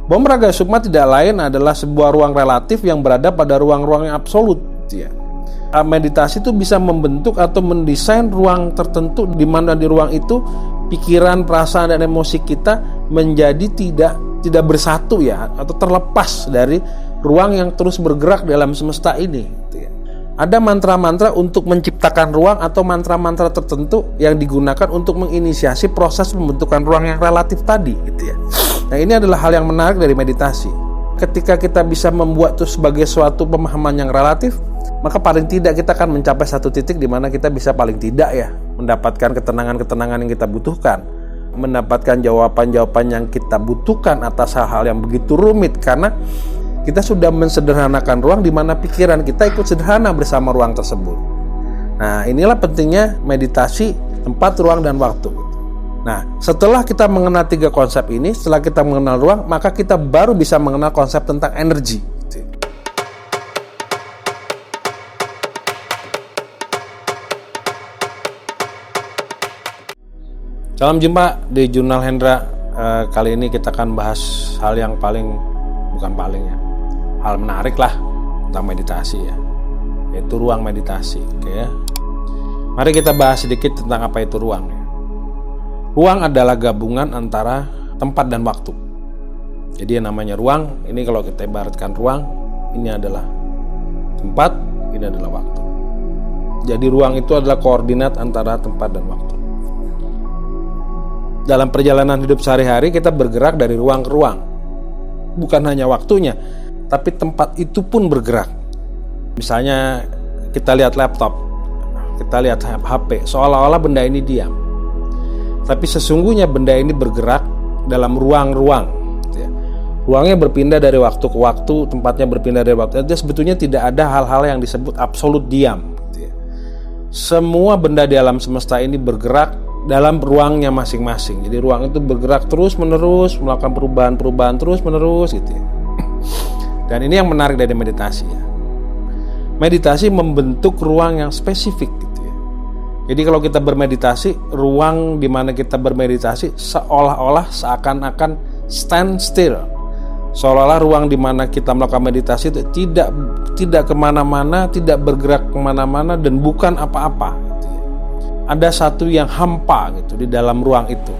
Bom raga sukma tidak lain adalah sebuah ruang relatif yang berada pada ruang-ruang yang absolut. Meditasi itu bisa membentuk atau mendesain ruang tertentu di mana di ruang itu pikiran, perasaan, dan emosi kita menjadi tidak bersatu atau terlepas dari ruang yang terus bergerak dalam semesta ini. Ada mantra-mantra untuk menciptakan ruang atau mantra-mantra tertentu yang digunakan untuk menginisiasi proses pembentukan ruang yang relatif tadi. Nah, ini adalah hal yang menarik dari meditasi. Ketika kita bisa membuat itu sebagai suatu pemahaman yang relatif, maka paling tidak kita akan mencapai satu titik di mana kita bisa paling tidak mendapatkan ketenangan-ketenangan yang kita butuhkan, mendapatkan jawaban-jawaban yang kita butuhkan atas hal-hal yang begitu rumit, karena kita sudah mensederhanakan ruang di mana pikiran kita ikut sederhana bersama ruang tersebut. Nah, inilah pentingnya meditasi, tempat, ruang, dan waktu. Nah, setelah kita mengenal 3 konsep ini, setelah kita mengenal ruang, maka kita baru bisa mengenal konsep tentang energi. Salam jumpa di Jurnal Hendra. Kali ini kita akan bahas hal yang hal menarik lah tentang meditasi yaitu ruang meditasi. Mari kita bahas sedikit tentang apa itu ruang. Ruang adalah gabungan antara tempat dan waktu. Jadi yang namanya ruang, ini kalau kita ibaratkan ruang, ini adalah tempat, ini adalah waktu. Jadi ruang itu adalah koordinat antara tempat dan waktu. Dalam perjalanan hidup sehari-hari kita bergerak dari ruang ke ruang. Bukan hanya waktunya, tapi tempat itu pun bergerak. Misalnya kita lihat laptop, kita lihat HP, seolah-olah benda ini diam. Tapi sesungguhnya benda ini bergerak dalam ruang-ruang. Ruangnya berpindah dari waktu ke waktu, tempatnya berpindah dari waktu. Jadi sebetulnya tidak ada hal-hal yang disebut absolut diam. Semua benda di alam semesta ini bergerak dalam ruangnya masing-masing. Jadi ruang itu bergerak terus-menerus, melakukan perubahan-perubahan terus-menerus Dan ini yang menarik dari meditasi. Meditasi membentuk ruang yang spesifik. Jadi kalau kita bermeditasi, ruang di mana kita bermeditasi seolah-olah seakan-akan stand still. Seolah-olah ruang di mana kita melakukan meditasi itu tidak kemana-mana, tidak bergerak kemana-mana, dan bukan apa-apa. Ada satu yang hampa di dalam ruang itu.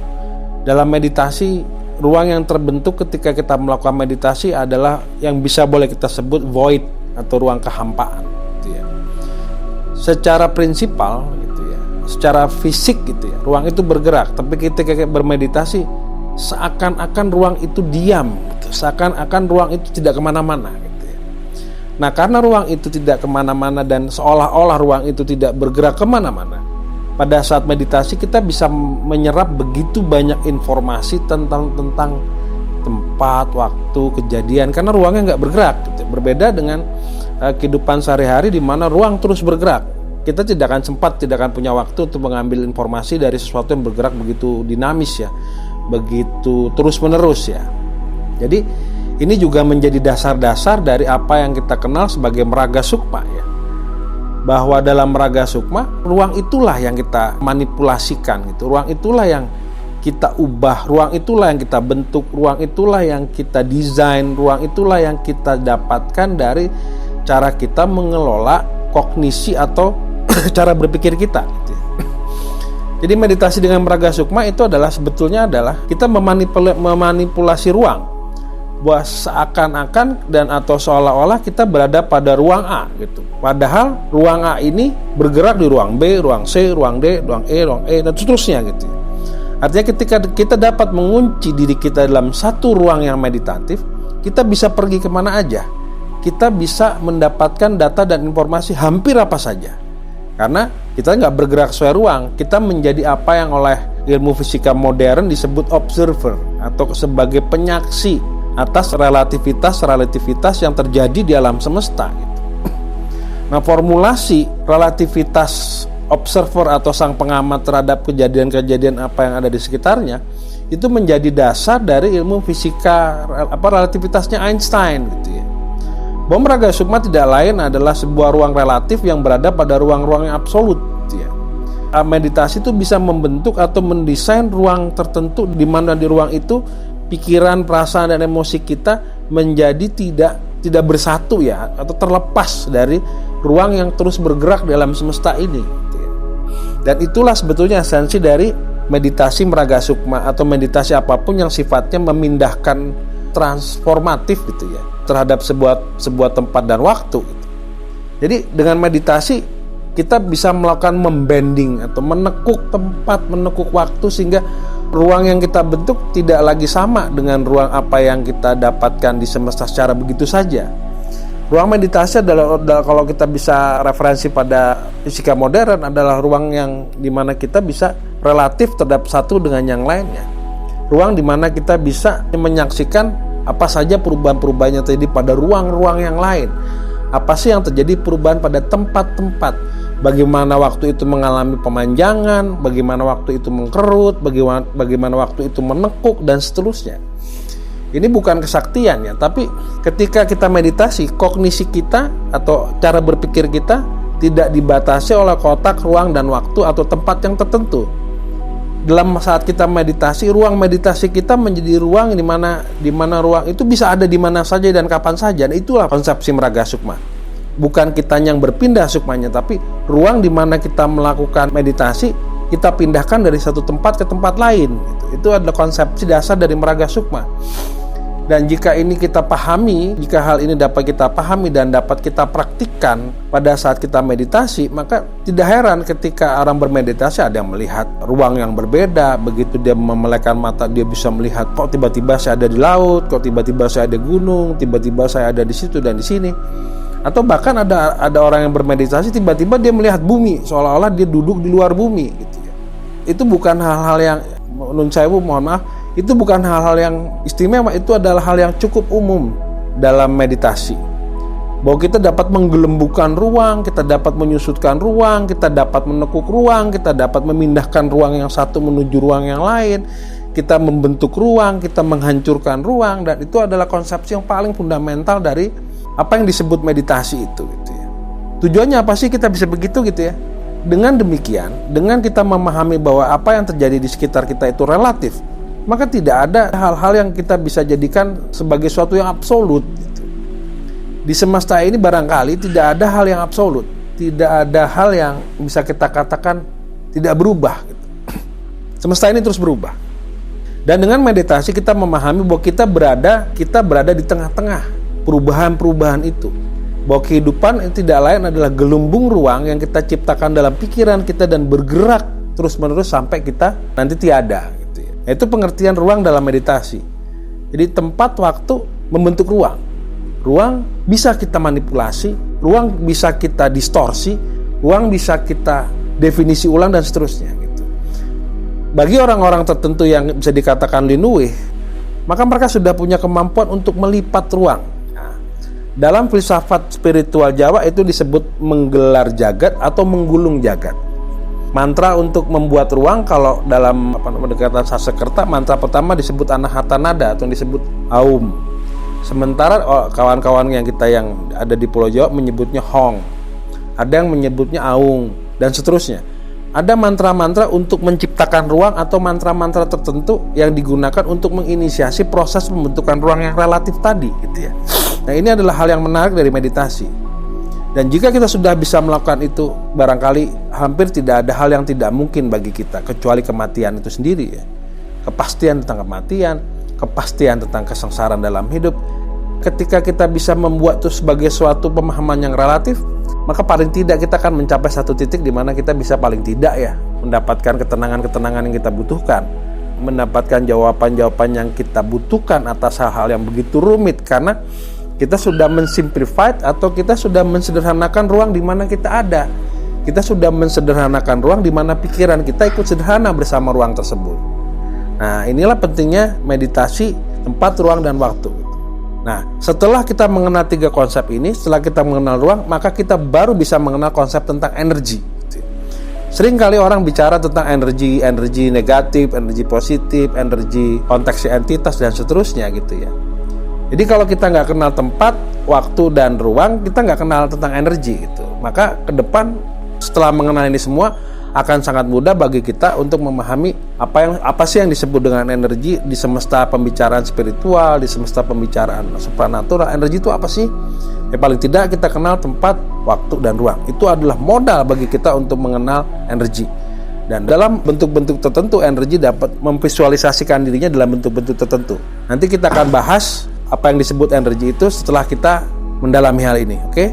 Dalam meditasi, ruang yang terbentuk ketika kita melakukan meditasi adalah yang bisa boleh kita sebut void atau ruang kehampaan. Secara prinsipal, secara fisik ruang itu bergerak. Tapi ketika bermeditasi, seakan-akan ruang itu diam, seakan-akan ruang itu tidak kemana-mana. Nah, karena ruang itu tidak kemana-mana dan seolah-olah ruang itu tidak bergerak kemana-mana, pada saat meditasi kita bisa menyerap begitu banyak informasi tentang tempat, waktu, kejadian, karena ruangnya nggak bergerak. Berbeda dengan kehidupan sehari-hari di mana ruang terus bergerak. Kita tidak akan punya waktu untuk mengambil informasi dari sesuatu yang bergerak begitu dinamis begitu terus-menerus Jadi ini juga menjadi dasar-dasar dari apa yang kita kenal sebagai meraga sukma bahwa dalam meraga sukma, ruang itulah yang kita manipulasikan ruang itulah yang kita ubah, ruang itulah yang kita bentuk, ruang itulah yang kita desain, ruang itulah yang kita dapatkan dari cara kita mengelola kognisi atau cara berpikir kita. Jadi meditasi dengan meraga sukma itu sebetulnya adalah kita memanipulasi ruang, bahwa seakan-akan dan atau seolah-olah kita berada pada ruang A Padahal ruang A ini bergerak di ruang B, ruang C, ruang D, ruang E, ruang E, dan seterusnya Artinya ketika kita dapat mengunci diri kita dalam satu ruang yang meditatif, kita bisa pergi kemana aja. Kita bisa mendapatkan data dan informasi hampir apa saja. Karena kita nggak bergerak sesuai ruang, kita menjadi apa yang oleh ilmu fisika modern disebut observer atau sebagai penyaksi atas relativitas yang terjadi di alam semesta. Nah, formulasi relativitas observer atau sang pengamat terhadap kejadian-kejadian apa yang ada di sekitarnya itu menjadi dasar dari ilmu fisika relativitasnya Einstein Bom raga sukma tidak lain adalah sebuah ruang relatif yang berada pada ruang-ruang yang absolut. Meditasi itu bisa membentuk atau mendesain ruang tertentu di mana di ruang itu pikiran, perasaan, dan emosi kita menjadi tidak bersatu ya, atau terlepas dari ruang yang terus bergerak dalam semesta ini gitu ya. Dan itulah sebetulnya esensi dari meditasi meraga sukma atau meditasi apapun yang sifatnya memindahkan transformatif gitu ya terhadap sebuah tempat dan waktu gitu. Jadi dengan meditasi kita bisa melakukan membending atau menekuk tempat, menekuk waktu, sehingga ruang yang kita bentuk tidak lagi sama dengan ruang apa yang kita dapatkan di semesta secara begitu saja. Ruang meditasi adalah kalau kita bisa referensi pada fisika modern, adalah ruang yang dimana kita bisa relatif terhadap satu dengan yang lainnya. Ruang dimana kita bisa menyaksikan apa saja perubahan-perubahan yang terjadi pada ruang-ruang yang lain. Apa sih yang terjadi perubahan pada tempat-tempat? Bagaimana waktu itu mengalami pemanjangan, bagaimana waktu itu mengkerut, bagaimana waktu itu menekuk, dan seterusnya. Ini bukan kesaktian ya, tapi ketika kita meditasi, kognisi kita atau cara berpikir kita tidak dibatasi oleh kotak, ruang, dan waktu atau tempat yang tertentu. Dalam saat kita meditasi, ruang meditasi kita menjadi ruang di mana ruang itu bisa ada di mana saja dan kapan saja. Dan itulah konsepsi meraga sukma. Bukan kita yang berpindah sukmanya, tapi ruang di mana kita melakukan meditasi, kita pindahkan dari satu tempat ke tempat lain. Itu adalah konsepsi dasar dari meraga sukma. Dan jika ini kita pahami, jika hal ini dapat kita pahami dan dapat kita praktikkan pada saat kita meditasi, maka tidak heran ketika orang bermeditasi ada yang melihat ruang yang berbeda. Begitu dia memelekkan mata, dia bisa melihat, kok tiba-tiba saya ada di laut, kok tiba-tiba saya ada gunung, tiba-tiba saya ada di situ dan di sini. Atau bahkan ada orang yang bermeditasi, tiba-tiba dia melihat bumi, seolah-olah dia duduk di luar bumi gitu ya. Itu bukan hal-hal yang, menurut saya, mohon maaf, itu bukan hal-hal yang istimewa, itu adalah hal yang cukup umum dalam meditasi. Bahwa kita dapat menggelembungkan ruang, kita dapat menyusutkan ruang, kita dapat menekuk ruang, kita dapat memindahkan ruang yang satu menuju ruang yang lain, kita membentuk ruang, kita menghancurkan ruang, dan itu adalah konsepsi yang paling fundamental dari apa yang disebut meditasi itu gitu ya. Tujuannya apa sih kita bisa begitu gitu ya? Dengan demikian, dengan kita memahami bahwa apa yang terjadi di sekitar kita itu relatif, maka tidak ada hal-hal yang kita bisa jadikan sebagai sesuatu yang absolut gitu. Di semesta ini barangkali tidak ada hal yang absolut, tidak ada hal yang bisa kita katakan tidak berubah gitu. Semesta ini terus berubah. Dan dengan meditasi kita memahami bahwa kita berada di tengah-tengah perubahan-perubahan itu. Bahwa kehidupan itu tidak lain adalah gelembung ruang yang kita ciptakan dalam pikiran kita dan bergerak terus-menerus sampai kita nanti tiada gitu ya. Itu pengertian ruang dalam meditasi. Jadi tempat, waktu membentuk ruang. Ruang bisa kita manipulasi, ruang bisa kita distorsi, ruang bisa kita definisi ulang dan seterusnya gitu. Bagi orang-orang tertentu yang bisa dikatakan linguih, maka mereka sudah punya kemampuan untuk melipat ruang. Dalam filsafat spiritual Jawa itu disebut menggelar jagat atau menggulung jagat. Mantra untuk membuat ruang, kalau dalam pendekatan Sanskerta, mantra pertama disebut Anahata Nada atau disebut Aum. Sementara kawan-kawan yang kita yang ada di Pulau Jawa menyebutnya Hong. Ada yang menyebutnya Aung dan seterusnya. Ada mantra-mantra untuk menciptakan ruang atau mantra-mantra tertentu yang digunakan untuk menginisiasi proses pembentukan ruang yang relatif tadi gitu ya. Nah, ini adalah hal yang menarik dari meditasi. Dan jika kita sudah bisa melakukan itu, barangkali hampir tidak ada hal yang tidak mungkin bagi kita kecuali kematian itu sendiri ya. Kepastian tentang kematian, kepastian tentang kesengsaraan dalam hidup. Ketika kita bisa membuat itu sebagai suatu pemahaman yang relatif, maka paling tidak kita akan mencapai satu titik di mana kita bisa paling tidak ya mendapatkan ketenangan-ketenangan yang kita butuhkan, mendapatkan jawaban-jawaban yang kita butuhkan atas hal-hal yang begitu rumit, karena kita sudah mensimplified atau kita sudah mensederhanakan ruang di mana kita ada. Kita sudah mensederhanakan ruang di mana pikiran kita ikut sederhana bersama ruang tersebut. Nah, inilah pentingnya meditasi tempat, ruang, dan waktu. Nah, setelah kita mengenal tiga konsep ini, setelah kita mengenal ruang, maka kita baru bisa mengenal konsep tentang energi. Sering kali orang bicara tentang energi negatif, energi positif, energi konteks entitas, dan seterusnya gitu ya. Jadi kalau kita nggak kenal tempat, waktu, dan ruang, kita nggak kenal tentang energi gitu. Maka ke depan setelah mengenal ini semua, akan sangat mudah bagi kita untuk memahami apa sih yang disebut dengan energi di semesta pembicaraan spiritual, di semesta pembicaraan supranatural. Energi itu apa sih? Paling tidak kita kenal tempat, waktu, dan ruang. Itu adalah modal bagi kita untuk mengenal energi. Dan dalam bentuk-bentuk tertentu, energi dapat memvisualisasikan dirinya dalam bentuk-bentuk tertentu. Nanti kita akan bahas apa yang disebut energi itu setelah kita mendalami hal ini, oke?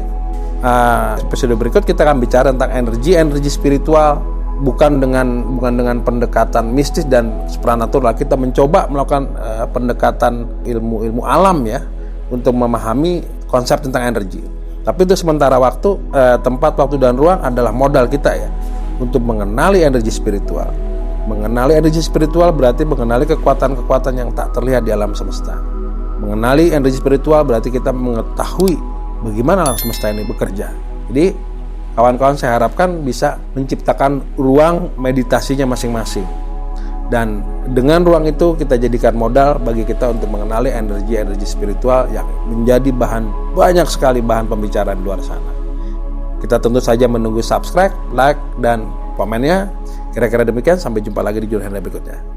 Episode berikut kita akan bicara tentang energi spiritual, bukan dengan pendekatan mistis dan supranatural. Kita mencoba melakukan pendekatan ilmu alam ya, untuk memahami konsep tentang energi. Tapi itu sementara waktu, tempat, waktu, dan ruang adalah modal kita ya, untuk mengenali energi spiritual. Mengenali energi spiritual berarti mengenali kekuatan-kekuatan yang tak terlihat di alam semesta. Mengenali energi spiritual berarti kita mengetahui bagaimana alam semesta ini bekerja. Jadi kawan-kawan saya harapkan bisa menciptakan ruang meditasinya masing-masing. Dan dengan ruang itu kita jadikan modal bagi kita untuk mengenali energi spiritual yang menjadi banyak sekali bahan pembicaraan di luar sana. Kita tentu saja menunggu subscribe, like, dan komennya. Kira-kira demikian, sampai jumpa lagi di jurnal berikutnya.